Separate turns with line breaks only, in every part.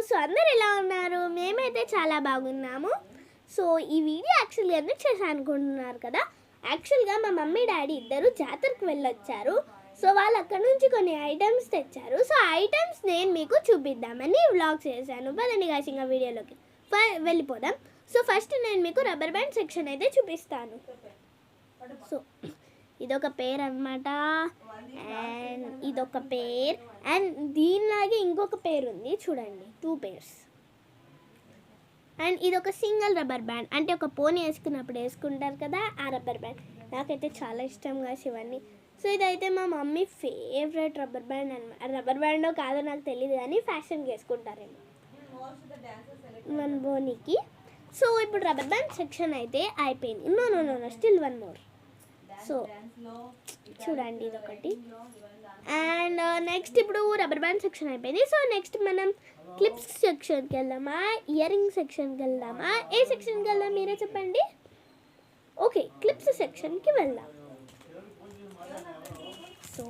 So అందరు ఎలా ఉన్నారు? మేమైతే చాలా బాగున్నాము. సో ఈ వీడియో యాక్చువల్గా ఎందుకు చేశాను అనుకుంటున్నారు కదా. యాక్చువల్గా మా మమ్మీ డాడీ ఇద్దరు జాతరకు వెళ్ళొచ్చారు. సో వాళ్ళు అక్కడ నుంచి కొన్ని ఐటమ్స్ తెచ్చారు. సో ఐటమ్స్ నేను మీకు చూపిద్దామని వ్లాగ్ చేశాను. పదండి గాయ్స్ ఇంకా వీడియోలోకి వెళ్ళిపోదాం. సో ఫస్ట్ నేను మీకు రబ్బర్ బ్యాండ్ సెక్షన్ అయితే చూపిస్తాను. సో ఇదొక పేర్ అనమాట, అండ్ ఇదొక పేర్, అండ్ దీనిలాగే ఇంకొక పేర్ ఉంది చూడండి, 2 పేర్స్. అండ్ ఇదొక సింగిల్ రబ్బర్ బ్యాండ్, అంటే ఒక పోనీ వేసుకున్నప్పుడు వేసుకుంటారు కదా ఆ రబ్బర్ బ్యాండ్. నాకైతే చాలా ఇష్టంగా ఇవన్నీ. సో ఇదైతే మా మమ్మీ ఫేవరెట్ రబ్బర్ బ్యాండ్ అనమాట. రబ్బర్ బ్యాండో కాదో నాకు తెలియదు కానీ ఫ్యాషన్కి వేసుకుంటారేమో మన బోనీకి. సో ఇప్పుడు రబ్బర్ బ్యాండ్ సెక్షన్ అయితే అయిపోయింది. No still 1 more. సో చూడండి ఇదొకటి. అండ్ నెక్స్ట్ ఇప్పుడు రబ్బర్ బ్యాండ్ సెక్షన్ అయిపోయింది. సో నెక్స్ట్ మనం క్లిప్స్ సెక్షన్కి వెళ్దామా, ఇయర్ రింగ్ సెక్షన్కి వెళ్దామా, ఏ సెక్షన్కి వెళ్దాం మీరే చెప్పండి. ఓకే, క్లిప్స్ సెక్షన్కి వెళ్దాం. సో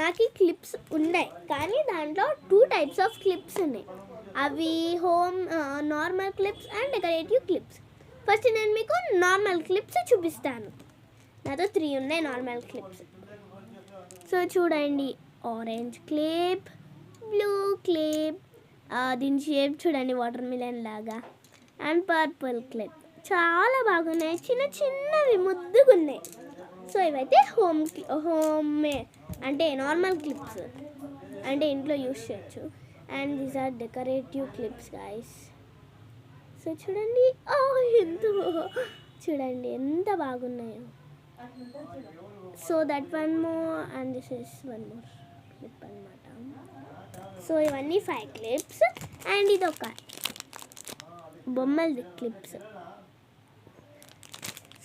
నాకు ఈ క్లిప్స్ ఉన్నాయి, కానీ దాంట్లో 2 types ఆఫ్ క్లిప్స్ ఉన్నాయి. అవి home normal clips and decorative clips. First నేను మీకు నార్మల్ క్లిప్స్ చూపిస్తాను. నాతో 3 ఉన్నాయి నార్మల్ క్లిప్స్. సో చూడండి, ఆరెంజ్ క్లిప్, బ్లూ క్లిప్, దీని షేప్ చూడండి వాటర్ మిలన్ లాగా, అండ్ పర్పుల్ క్లిప్. చాలా బాగున్నాయి, చిన్న చిన్నవి ముద్దుగా ఉన్నాయి. సో ఇవైతే హోమ్ అంటే నార్మల్ క్లిప్స్, అంటే ఇంట్లో యూస్ చేయొచ్చు. And these are decorative clips guys. So చూడండి, చూడండి ఎంత బాగున్నాయో. So that 1 more and this is 1 more clip అనమాట. సో ఇవన్నీ 5 క్లిప్స్, అండ్ ఇది ఒక బొమ్మలది క్లిప్స్.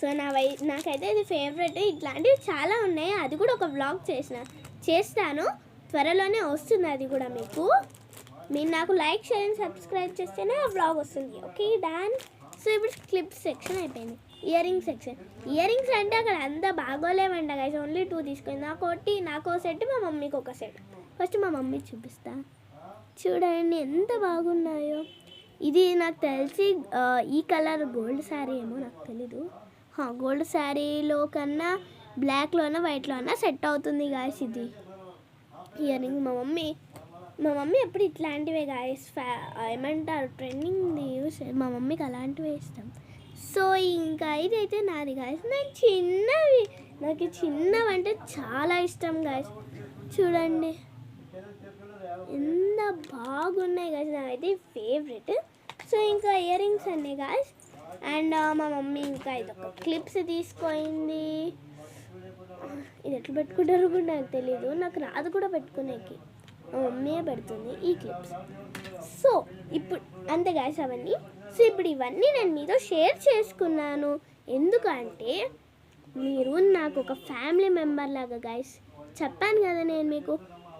సో నాకైతే ఇది ఫేవరెట్. ఇట్లాంటివి చాలా ఉన్నాయి, అది కూడా ఒక వ్లాగ్ చేస్తాను త్వరలోనే వస్తుంది. అది కూడా మీరు నాకు లైక్ షేర్ అండ్ సబ్స్క్రైబ్ చేస్తేనే ఆ వ్లాగ్ వస్తుంది. Okay done. సో ఇప్పుడు క్లిప్స్ సెక్షన్ అయిపోయింది. Ear ring section. Ear rings అంటే అక్కడ అంతా బాగోలేమంట గైస్, ఓన్లీ 2 తీసుకుంది. నాకో సెట్, మా మమ్మీకి ఒక సెట్. ఫస్ట్ మా మమ్మీ చూపిస్తా. చూడండి ఎంత బాగున్నాయో. ఇది నాకు తెలిసి ఈ కలర్ గోల్డ్ శారీ ఏమో, నాకు తెలీదు. గోల్డ్ శారీలో కన్నా బ్లాక్లోనా వైట్లోనా సెట్ అవుతుంది గాయస్ ఇది ఇయర్ రింగ్. మా మమ్మీ ఎప్పుడు ఇట్లాంటివే గాయస్, ఏమంటారు ట్రెండింగ్ది యూస్. మా మమ్మీకి అలాంటివే ఇష్టం. సో ఇంకా ఇదైతే నాది గాయస్. నాకు చిన్నవి అంటే చాలా ఇష్టం గాయస్. చూడండి ఎంత బాగున్నాయి గాయస్, నాకైతే ఫేవరెట్. సో ఇంకా ఇయర్ రింగ్స్ అన్నీ గాయస్. అండ్ మా మమ్మీ ఇంకా ఇదొక క్లిప్స్ తీసుకుంది. ఇది ఎట్లా పెట్టుకుంటారో కూడా నాకు తెలీదు, నాకు రాదు కూడా పెట్టుకునేకి. మా మమ్మీయే పెడుతుంది ఈ క్లిప్స్. సో ఇప్పుడు అంతే గాయస్ అవన్నీ. సో ఇప్పుడు ఇవన్నీ నేను మీతో షేర్ చేసుకున్నాను, ఎందుకంటే మీరు నాకు ఒక ఫ్యామిలీ మెంబర్ లాగా గాయస్. చెప్పాను కదా నేను మీకు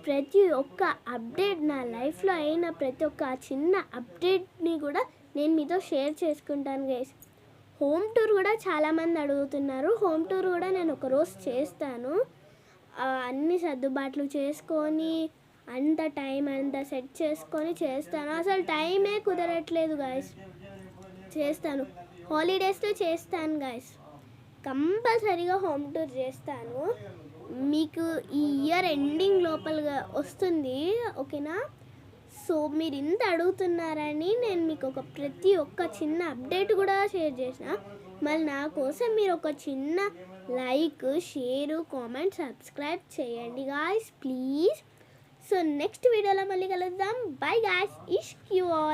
ప్రతి ఒక్క అప్డేట్, నా లైఫ్లో అయిన ప్రతి ఒక్క చిన్న అప్డేట్ని కూడా నేను మీతో షేర్ చేసుకుంటాను గైస్. హోమ్ టూర్ కూడా చాలామంది అడుగుతున్నారు. హోమ్ టూర్ కూడా నేను ఒకరోజు చేస్తాను. అన్ని సర్దుబాట్లు చేసుకొని అంత టైం అంతా సెట్ చేసుకొని చేస్తాను. అసలు టైమే కుదరట్లేదు గాయస్. చేస్తాను, హాలిడేస్లో చేస్తాను గాయస్. కంపల్సరీగా హోమ్ టూర్ చేస్తాను. మీకు ఈ ఇయర్ ఎండింగ్ లోపలగా వస్తుంది, ఓకేనా. సో మీరు ఇంత అడుగుతున్నారని నేను మీకు ప్రతి ఒక్క చిన్న అప్డేట్ కూడా షేర్ చేసిన. మళ్ళీ నా కోసం మీరు ఒక చిన్న లైక్, షేరు, కామెంట్, సబ్స్క్రైబ్ చేయండి గాయస్ ప్లీజ్. సో నెక్స్ట్ వీడియోలో మళ్ళీ కలుద్దాం. By guys, Ishq you all.